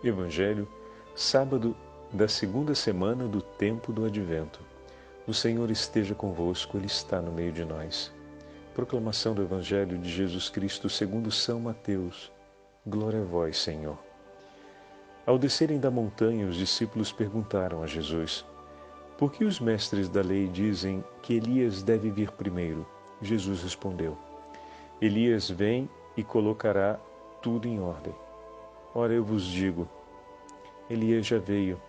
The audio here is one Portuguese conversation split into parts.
Evangelho, sábado da segunda semana do tempo do Advento. O Senhor esteja convosco, Ele está no meio de nós. Proclamação do Evangelho de Jesus Cristo segundo São Mateus. Glória a vós, Senhor. Ao descerem da montanha, os discípulos perguntaram a Jesus: por que os mestres da lei dizem que Elias deve vir primeiro? Jesus respondeu: Elias vem e colocará tudo em ordem. Ora, eu vos digo, Elias já veio,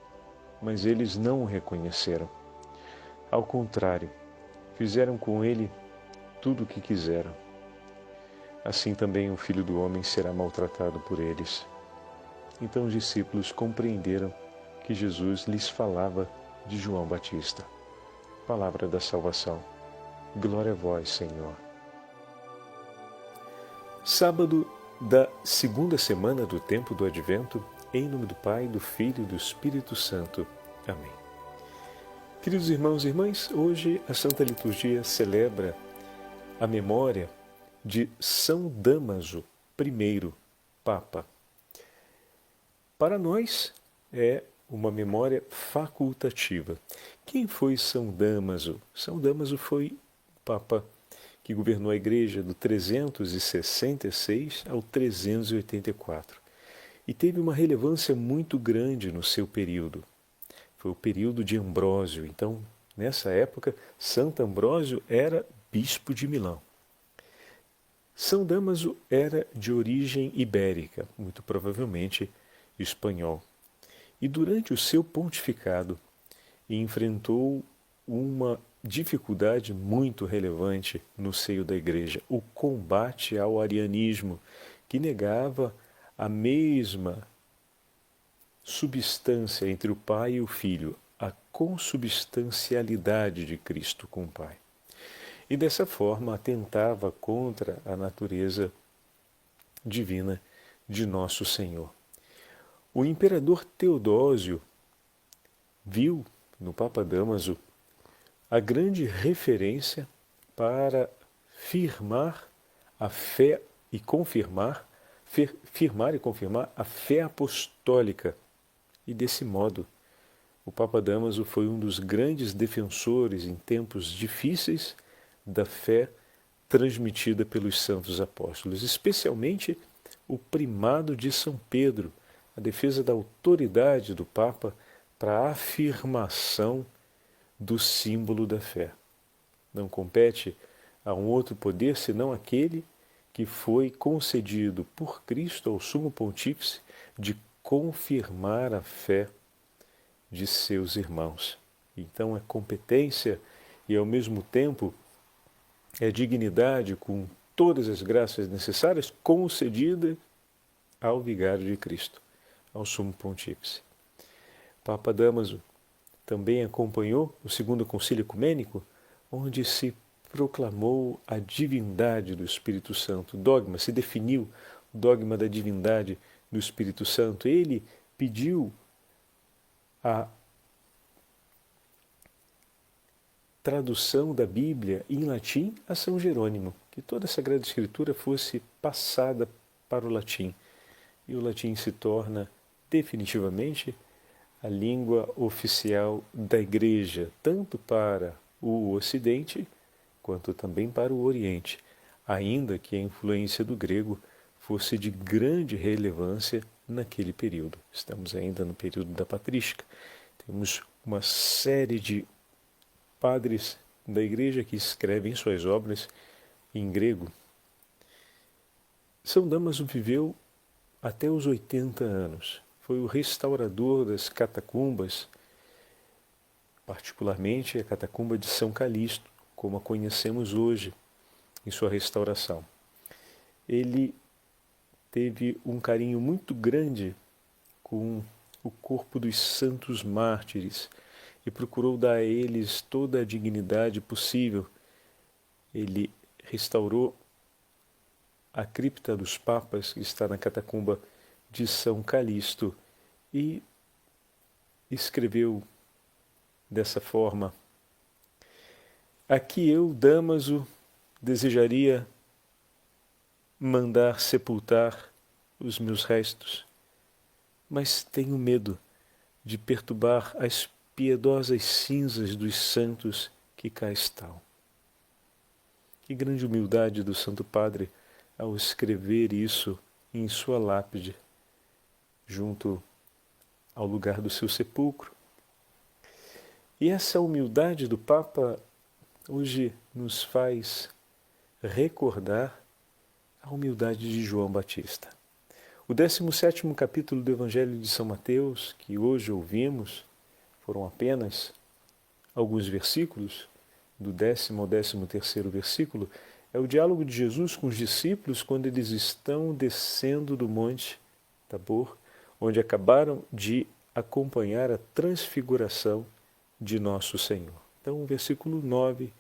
mas eles não o reconheceram. Ao contrário, fizeram com ele tudo o que quiseram. Assim também o Filho do Homem será maltratado por eles. Então os discípulos compreenderam que Jesus lhes falava de João Batista. Palavra da salvação. Glória a vós, Senhor. Sábado da segunda semana do tempo do Advento, em nome do Pai, do Filho e do Espírito Santo. Amém. Queridos irmãos e irmãs, hoje a Santa Liturgia celebra a memória de São Dámaso I, Papa. Para nós é uma memória facultativa. Quem foi São Dámaso? São Dámaso foi o Papa que governou a Igreja do 366 ao 384 e teve uma relevância muito grande no seu período. Foi o período de Ambrósio. Então, nessa época, Santo Ambrósio era bispo de Milão. São Dámaso era de origem ibérica, muito provavelmente espanhol. E durante o seu pontificado, enfrentou uma dificuldade muito relevante no seio da Igreja, o combate ao arianismo, que negava a mesma substância entre o Pai e o Filho, a consubstancialidade de Cristo com o Pai. E dessa forma atentava contra a natureza divina de nosso Senhor. O imperador Teodósio viu no Papa Dámaso a grande referência para firmar a fé e confirmar a fé apostólica. E desse modo, o Papa Dámaso foi um dos grandes defensores em tempos difíceis da fé transmitida pelos santos apóstolos, especialmente o primado de São Pedro, a defesa da autoridade do Papa para a afirmação do símbolo da fé. Não compete a um outro poder senão aquele que foi concedido por Cristo ao Sumo Pontífice de confirmar a fé de seus irmãos. Então é competência e ao mesmo tempo é dignidade com todas as graças necessárias concedida ao Vigário de Cristo, ao Sumo Pontífice. Papa Dámaso também acompanhou o Segundo Concílio Ecumênico, onde se proclamou a divindade do Espírito Santo. Se definiu o dogma da divindade do Espírito Santo. Ele pediu a tradução da Bíblia em latim a São Jerônimo, que toda a Sagrada Escritura fosse passada para o latim. E o latim se torna definitivamente a língua oficial da Igreja, tanto para o Ocidente quanto também para o Oriente, ainda que a influência do grego fosse de grande relevância naquele período. Estamos ainda no período da patrística. Temos uma série de padres da Igreja que escrevem suas obras em grego. São Dámaso viveu até os 80 anos. Foi o restaurador das catacumbas, particularmente a catacumba de São Calixto, como a conhecemos hoje em sua restauração. Ele teve um carinho muito grande com o corpo dos santos mártires e procurou dar a eles toda a dignidade possível. Ele restaurou a cripta dos papas, que está na catacumba de São Calixto, e escreveu dessa forma: aqui eu, Dámaso, desejaria mandar sepultar os meus restos, mas tenho medo de perturbar as piedosas cinzas dos santos que cá estão. Que grande humildade do Santo Padre ao escrever isso em sua lápide, junto ao lugar do seu sepulcro. E essa humildade do Papa hoje nos faz recordar a humildade de João Batista. O 17º capítulo do Evangelho de São Mateus, que hoje ouvimos, foram apenas alguns versículos, do 10º ao 13º versículo, é o diálogo de Jesus com os discípulos quando eles estão descendo do Monte Tabor, onde acabaram de acompanhar a transfiguração de nosso Senhor. Então, o versículo 9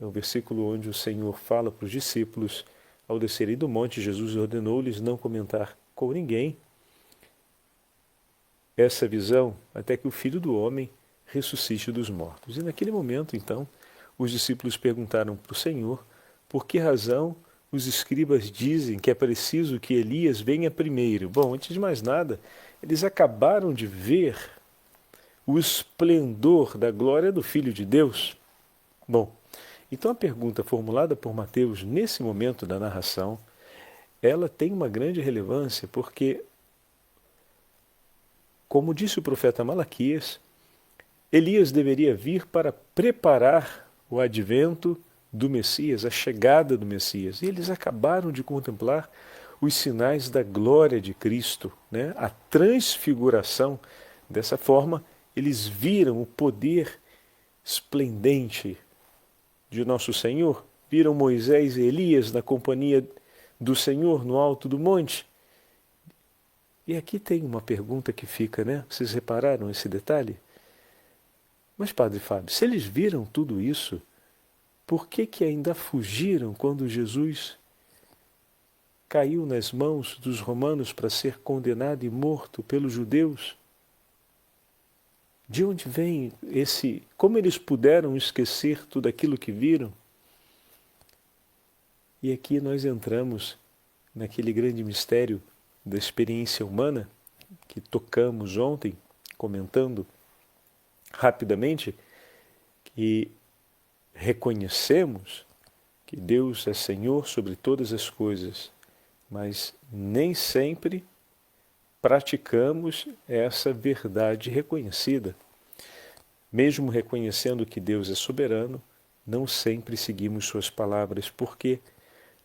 é o versículo onde o Senhor fala para os discípulos: ao descerem do monte, Jesus ordenou-lhes não comentar com ninguém essa visão até que o Filho do Homem ressuscite dos mortos. E naquele momento, então, os discípulos perguntaram para o Senhor por que razão os escribas dizem que é preciso que Elias venha primeiro. Bom, antes de mais nada, eles acabaram de ver o esplendor da glória do Filho de Deus. Bom, então a pergunta formulada por Mateus nesse momento da narração, ela tem uma grande relevância porque, como disse o profeta Malaquias, Elias deveria vir para preparar o advento do Messias, a chegada do Messias. E eles acabaram de contemplar os sinais da glória de Cristo, né? A transfiguração. Dessa forma, eles viram o poder esplendente de nosso Senhor, viram Moisés e Elias na companhia do Senhor no alto do monte. E aqui tem uma pergunta que fica, né? Vocês repararam esse detalhe? Mas, Padre Fábio, se eles viram tudo isso, por que ainda fugiram quando Jesus caiu nas mãos dos romanos para ser condenado e morto pelos judeus? De onde vem esse... Como eles puderam esquecer tudo aquilo que viram? E aqui nós entramos naquele grande mistério da experiência humana que tocamos ontem, comentando rapidamente, que reconhecemos que Deus é Senhor sobre todas as coisas, mas nem sempre praticamos essa verdade reconhecida. Mesmo reconhecendo que Deus é soberano, não sempre seguimos suas palavras, porque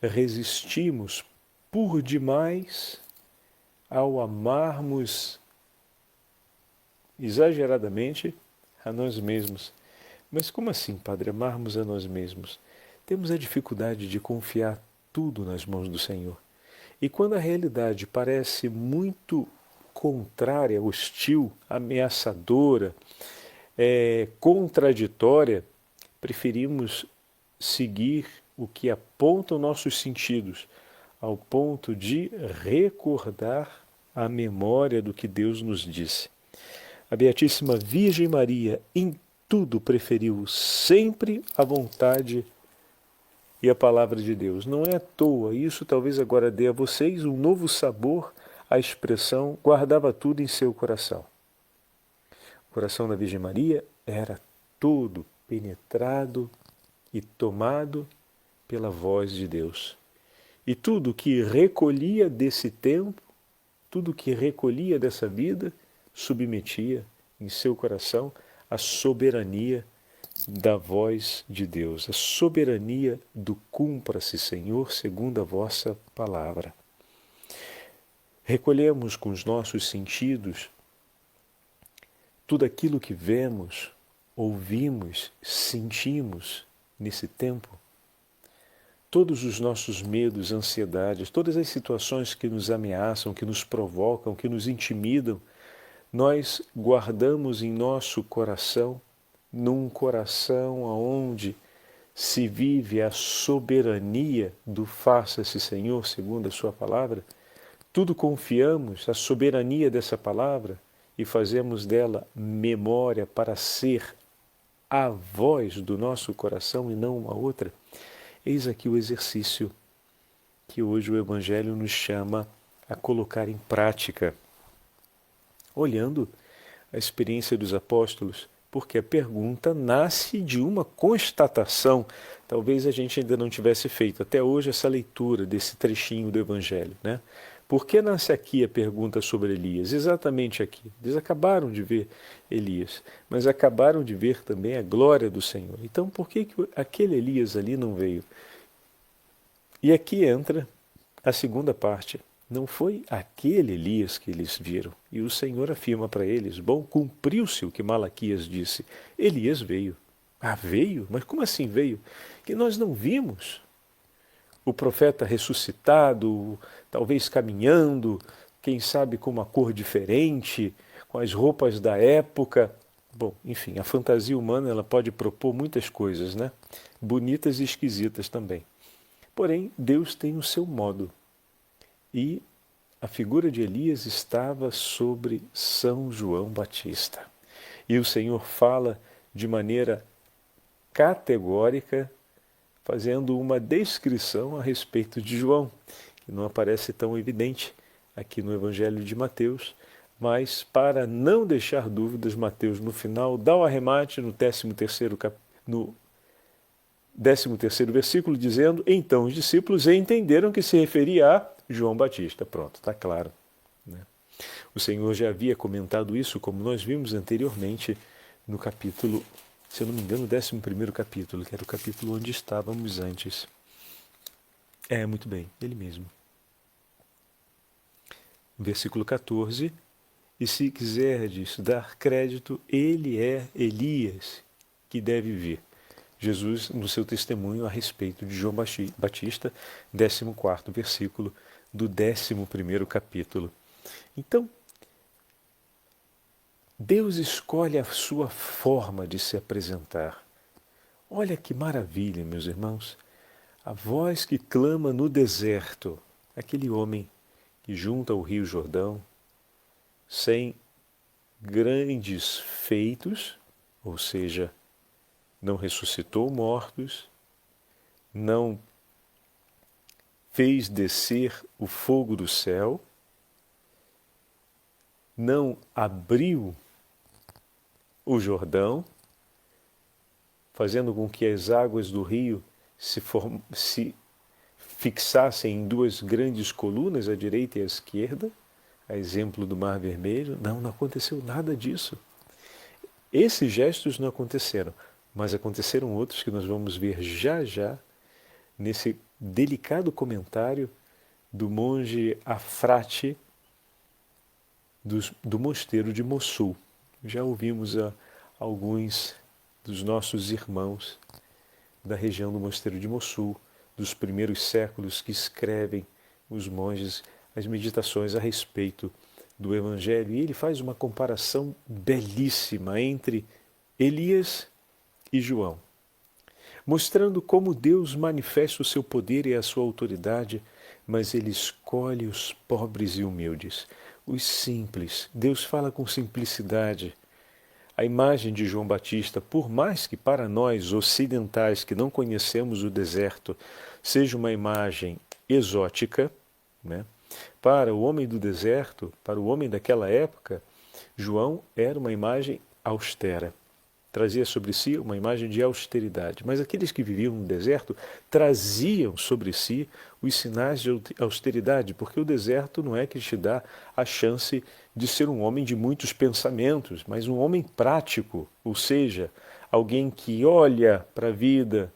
resistimos por demais ao amarmos exageradamente a nós mesmos. Mas como assim, Padre, amarmos a nós mesmos? Temos a dificuldade de confiar tudo nas mãos do Senhor. E quando a realidade parece muito contrária, hostil, ameaçadora, contraditória, preferimos seguir o que apontam nossos sentidos, ao ponto de recordar a memória do que Deus nos disse. A Beatíssima Virgem Maria, em tudo, preferiu sempre a vontade e a palavra de Deus. Não é à toa, isso talvez agora dê a vocês um novo sabor à expressão guardava tudo em seu coração. O coração da Virgem Maria era todo penetrado e tomado pela voz de Deus. E tudo que recolhia desse tempo, tudo que recolhia dessa vida, submetia em seu coração a soberania da voz de Deus, a soberania do cumpra-se, Senhor, segundo a vossa palavra. Recolhemos com os nossos sentidos tudo aquilo que vemos, ouvimos, sentimos nesse tempo. Todos os nossos medos, ansiedades, todas as situações que nos ameaçam, que nos provocam, que nos intimidam, nós guardamos em nosso coração, num coração onde se vive a soberania do faça-se, Senhor, segundo a sua palavra. Tudo confiamos à soberania dessa palavra e fazemos dela memória para ser a voz do nosso coração e não uma outra. Eis aqui o exercício que hoje o Evangelho nos chama a colocar em prática. olhando a experiência dos apóstolos, porque a pergunta nasce de uma constatação. Talvez a gente ainda não tivesse feito até hoje essa leitura desse trechinho do Evangelho, né? Por que nasce aqui a pergunta sobre Elias? Exatamente aqui. Eles acabaram de ver Elias, mas acabaram de ver também a glória do Senhor. Então, por que aquele Elias ali não veio? E aqui entra a segunda parte. Não foi aquele Elias que eles viram. E o Senhor afirma para eles: bom, cumpriu-se o que Malaquias disse. Elias veio. Ah, veio? Mas como assim veio? Que nós não vimos o profeta ressuscitado, talvez caminhando, quem sabe com uma cor diferente, com as roupas da época. Bom, enfim, a fantasia humana ela pode propor muitas coisas, né? Bonitas e esquisitas também. Porém, Deus tem o seu modo. E a figura de Elias estava sobre São João Batista. E o Senhor fala de maneira categórica, fazendo uma descrição a respeito de João, que não aparece tão evidente aqui no Evangelho de Mateus, mas para não deixar dúvidas, Mateus no final dá o arremate no 13º versículo, dizendo: então os discípulos entenderam que se referia a João Batista. Pronto, está claro, né? O Senhor já havia comentado isso, como nós vimos anteriormente no capítulo, se eu não me engano, o 11º capítulo, que era o capítulo onde estávamos antes. Muito bem, ele mesmo. Versículo 14: e se quiserdes dar crédito, ele é Elias que deve vir. Jesus, no seu testemunho a respeito de João Batista, 14º versículo do 11º capítulo. Então, Deus escolhe a sua forma de se apresentar. Olha que maravilha, meus irmãos. A voz que clama no deserto, aquele homem que junta o Rio Jordão, sem grandes feitos, ou seja, não ressuscitou mortos, não fez descer o fogo do céu, não abriu o Jordão, fazendo com que as águas do rio se fixassem em duas grandes colunas, à direita e à esquerda, a exemplo do Mar Vermelho. Não aconteceu nada disso. Esses gestos não aconteceram, mas aconteceram outros que nós vamos ver já já nesse delicado comentário do monge Afrate do mosteiro de Mossul. Já ouvimos alguns dos nossos irmãos da região do mosteiro de Mossul, dos primeiros séculos, que escrevem, os monges, as meditações a respeito do Evangelho. E ele faz uma comparação belíssima entre Elias e João, mostrando como Deus manifesta o seu poder e a sua autoridade, mas ele escolhe os pobres e humildes, os simples. Deus fala com simplicidade. A imagem de João Batista, por mais que para nós ocidentais que não conhecemos o deserto, seja uma imagem exótica, né? Para o homem do deserto, para o homem daquela época, João era uma imagem austera. Trazia sobre si uma imagem de austeridade. Mas aqueles que viviam no deserto traziam sobre si os sinais de austeridade, porque o deserto não é que te dá a chance de ser um homem de muitos pensamentos, mas um homem prático, ou seja, alguém que olha para a vida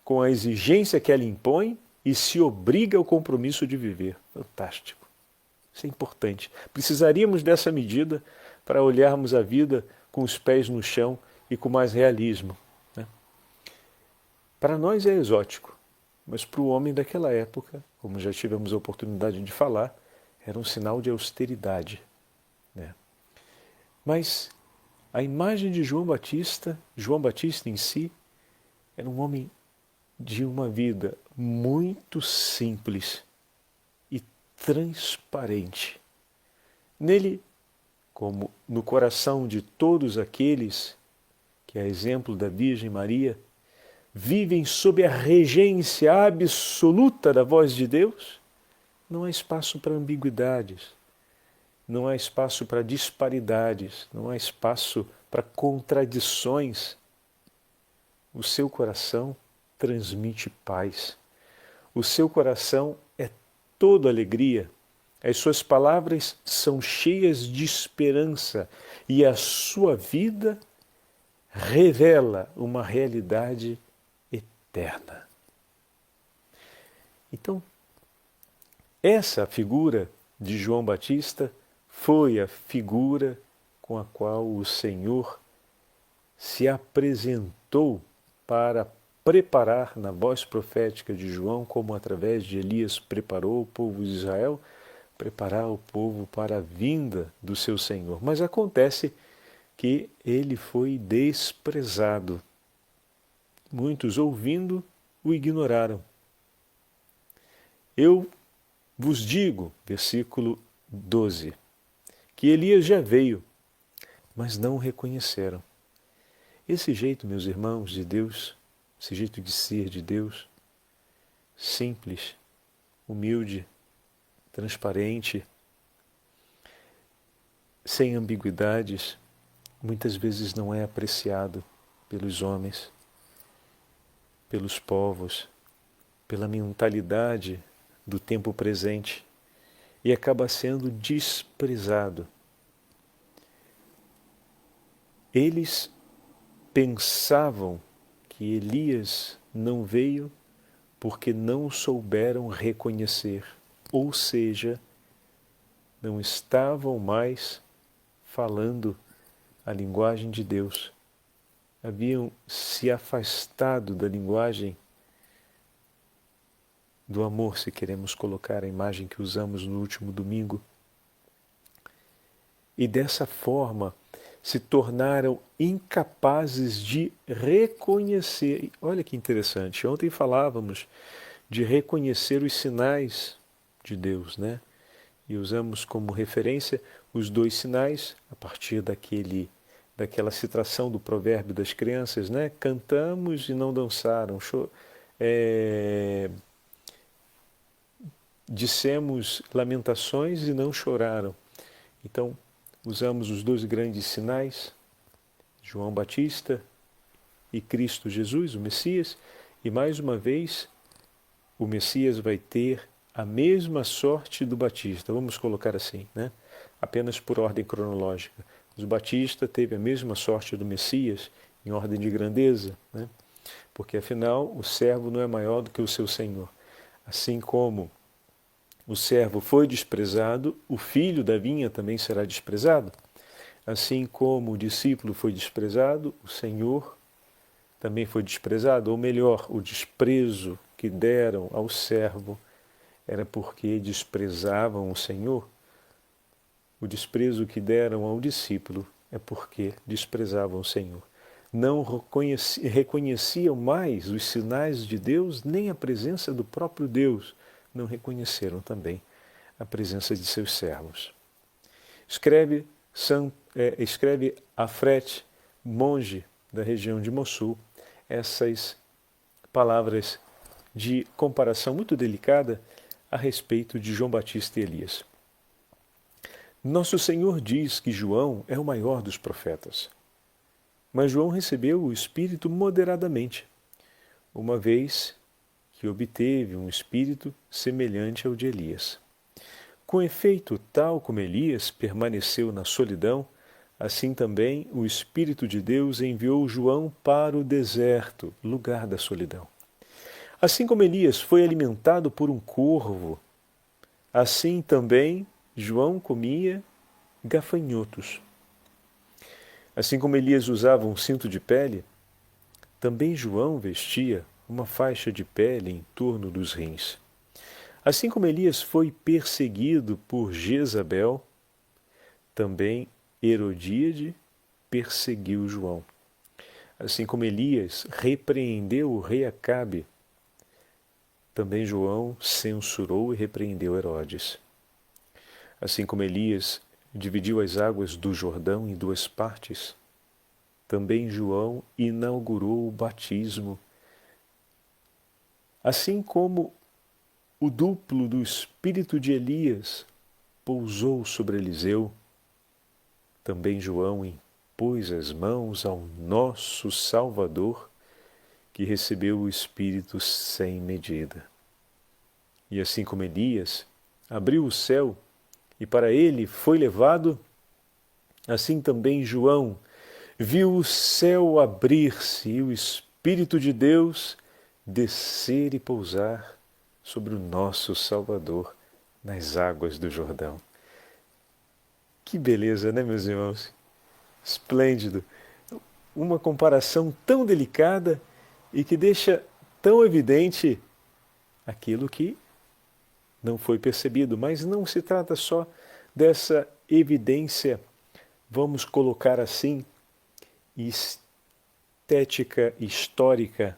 com a exigência que ela impõe e se obriga ao compromisso de viver. Fantástico. Isso é importante. Precisaríamos dessa medida para olharmos a vida com os pés no chão e com mais realismo, né? Para nós é exótico, mas para o homem daquela época, como já tivemos a oportunidade de falar, era um sinal de austeridade, né? Mas a imagem de João Batista em si, era um homem de uma vida muito simples e transparente. Nele, como no coração de todos aqueles que é exemplo da Virgem Maria, vivem sob a regência absoluta da voz de Deus, não há espaço para ambiguidades, não há espaço para disparidades, não há espaço para contradições. O seu coração transmite paz. O seu coração é toda alegria. As suas palavras são cheias de esperança e a sua vida revela uma realidade eterna. Então, essa figura de João Batista foi a figura com a qual o Senhor se apresentou para preparar na voz profética de João, como através de Elias preparou o povo de Israel, preparar o povo para a vinda do seu Senhor. Mas acontece que ele foi desprezado. Muitos, ouvindo, o ignoraram. Eu vos digo, versículo 12, que Elias já veio, mas não o reconheceram. Esse jeito, meus irmãos, de Deus, esse jeito de ser de Deus, simples, humilde, transparente, sem ambiguidades, muitas vezes não é apreciado pelos homens, pelos povos, pela mentalidade do tempo presente e acaba sendo desprezado. Eles pensavam que Elias não veio porque não souberam reconhecer, ou seja, não estavam mais falando a linguagem de Deus. Haviam se afastado da linguagem do amor, se queremos colocar a imagem que usamos no último domingo. E dessa forma se tornaram incapazes de reconhecer. Olha que interessante, ontem falávamos de reconhecer os sinais de Deus, né? E usamos como referência os 2 sinais, a partir daquela citação do provérbio das crianças, né? Cantamos e não dançaram, dissemos lamentações e não choraram. Então, usamos os 2 grandes sinais, João Batista e Cristo Jesus, o Messias, e mais uma vez o Messias vai ter a mesma sorte do Batista, vamos colocar assim, né? Apenas por ordem cronológica. O Batista teve a mesma sorte do Messias em ordem de grandeza, né? Porque afinal o servo não é maior do que o seu Senhor. Assim como o servo foi desprezado, o filho da vinha também será desprezado. Assim como o discípulo foi desprezado, o Senhor também foi desprezado. Ou melhor, o desprezo que deram ao servo era porque desprezavam o Senhor. O desprezo que deram ao discípulo é porque desprezavam o Senhor. Não reconheciam mais os sinais de Deus, nem a presença do próprio Deus. Não reconheceram também a presença de seus servos. Escreve Afret, monge da região de Mossul, essas palavras de comparação muito delicada a respeito de João Batista e Elias. Nosso Senhor diz que João é o maior dos profetas, mas João recebeu o Espírito moderadamente, uma vez que obteve um espírito semelhante ao de Elias. Com efeito, tal como Elias permaneceu na solidão, assim também o Espírito de Deus enviou João para o deserto, lugar da solidão. Assim como Elias foi alimentado por um corvo, assim também João comia gafanhotos. Assim como Elias usava um cinto de pele, também João vestia uma faixa de pele em torno dos rins. Assim como Elias foi perseguido por Jezabel, também Herodíade perseguiu João. Assim como Elias repreendeu o rei Acabe, também João censurou e repreendeu Herodes. Assim como Elias dividiu as águas do Jordão em 2 partes, também João inaugurou o batismo. Assim como o duplo do espírito de Elias pousou sobre Eliseu, também João impôs as mãos ao nosso Salvador, que recebeu o Espírito sem medida. E assim como Elias abriu o céu e para ele foi levado, assim também João viu o céu abrir-se e o Espírito de Deus descer e pousar sobre o nosso Salvador nas águas do Jordão. Que beleza, né, meus irmãos? Esplêndido. Uma comparação tão delicada e que deixa tão evidente aquilo que não foi percebido. Mas não se trata só dessa evidência, vamos colocar assim, estética, histórica,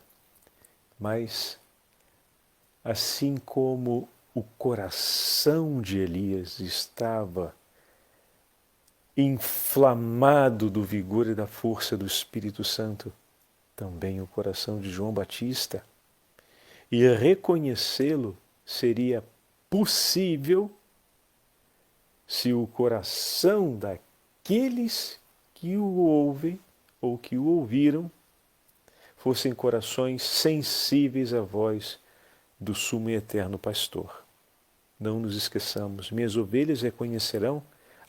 mas assim como o coração de Elias estava inflamado do vigor e da força do Espírito Santo, também o coração de João Batista. E reconhecê-lo seria possível se o coração daqueles que o ouvem ou que o ouviram fossem corações sensíveis à voz do sumo e eterno pastor. Não nos esqueçamos, minhas ovelhas reconhecerão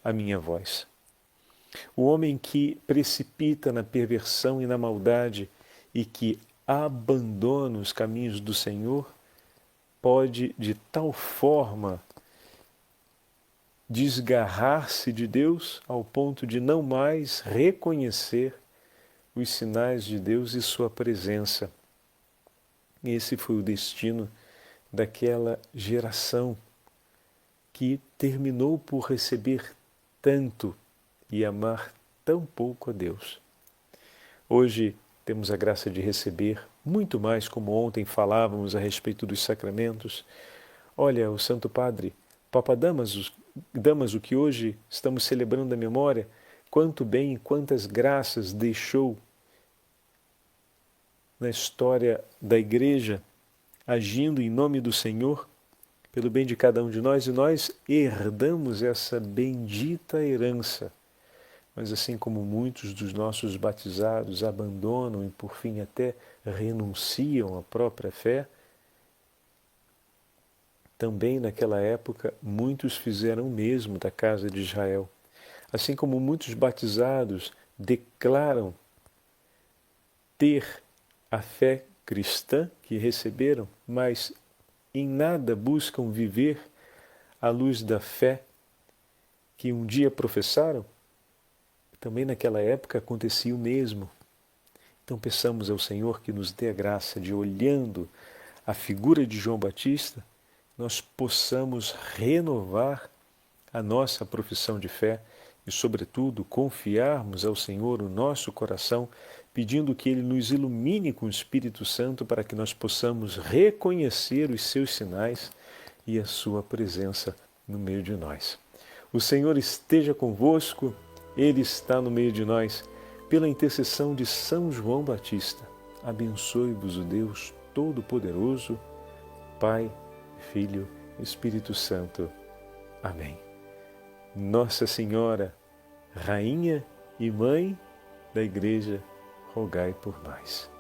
a minha voz. O homem que precipita na perversão e na maldade e que abandona os caminhos do Senhor pode de tal forma desgarrar-se de Deus ao ponto de não mais reconhecer os sinais de Deus e sua presença. Esse foi o destino daquela geração que terminou por receber tanto e amar tão pouco a Deus. Hoje temos a graça de receber muito mais, como ontem falávamos a respeito dos sacramentos. Olha, o Santo Padre, Papa Damaso, que hoje estamos celebrando a memória, quanto bem e quantas graças deixou na história da Igreja, agindo em nome do Senhor, pelo bem de cada um de nós, e nós herdamos essa bendita herança. Mas assim como muitos dos nossos batizados abandonam e por fim até renunciam à própria fé, também naquela época muitos fizeram o mesmo da casa de Israel. Assim como muitos batizados declaram ter a fé cristã que receberam, mas em nada buscam viver à luz da fé que um dia professaram, também naquela época acontecia o mesmo. Então peçamos ao Senhor que nos dê a graça de, olhando a figura de João Batista, nós possamos renovar a nossa profissão de fé e, sobretudo, confiarmos ao Senhor o nosso coração, pedindo que Ele nos ilumine com o Espírito Santo para que nós possamos reconhecer os seus sinais e a sua presença no meio de nós. O Senhor esteja convosco, Ele está no meio de nós. Pela intercessão de São João Batista, abençoe-vos o Deus Todo-Poderoso, Pai, Filho, Espírito Santo. Amém. Nossa Senhora, Rainha e Mãe da Igreja, rogai por nós.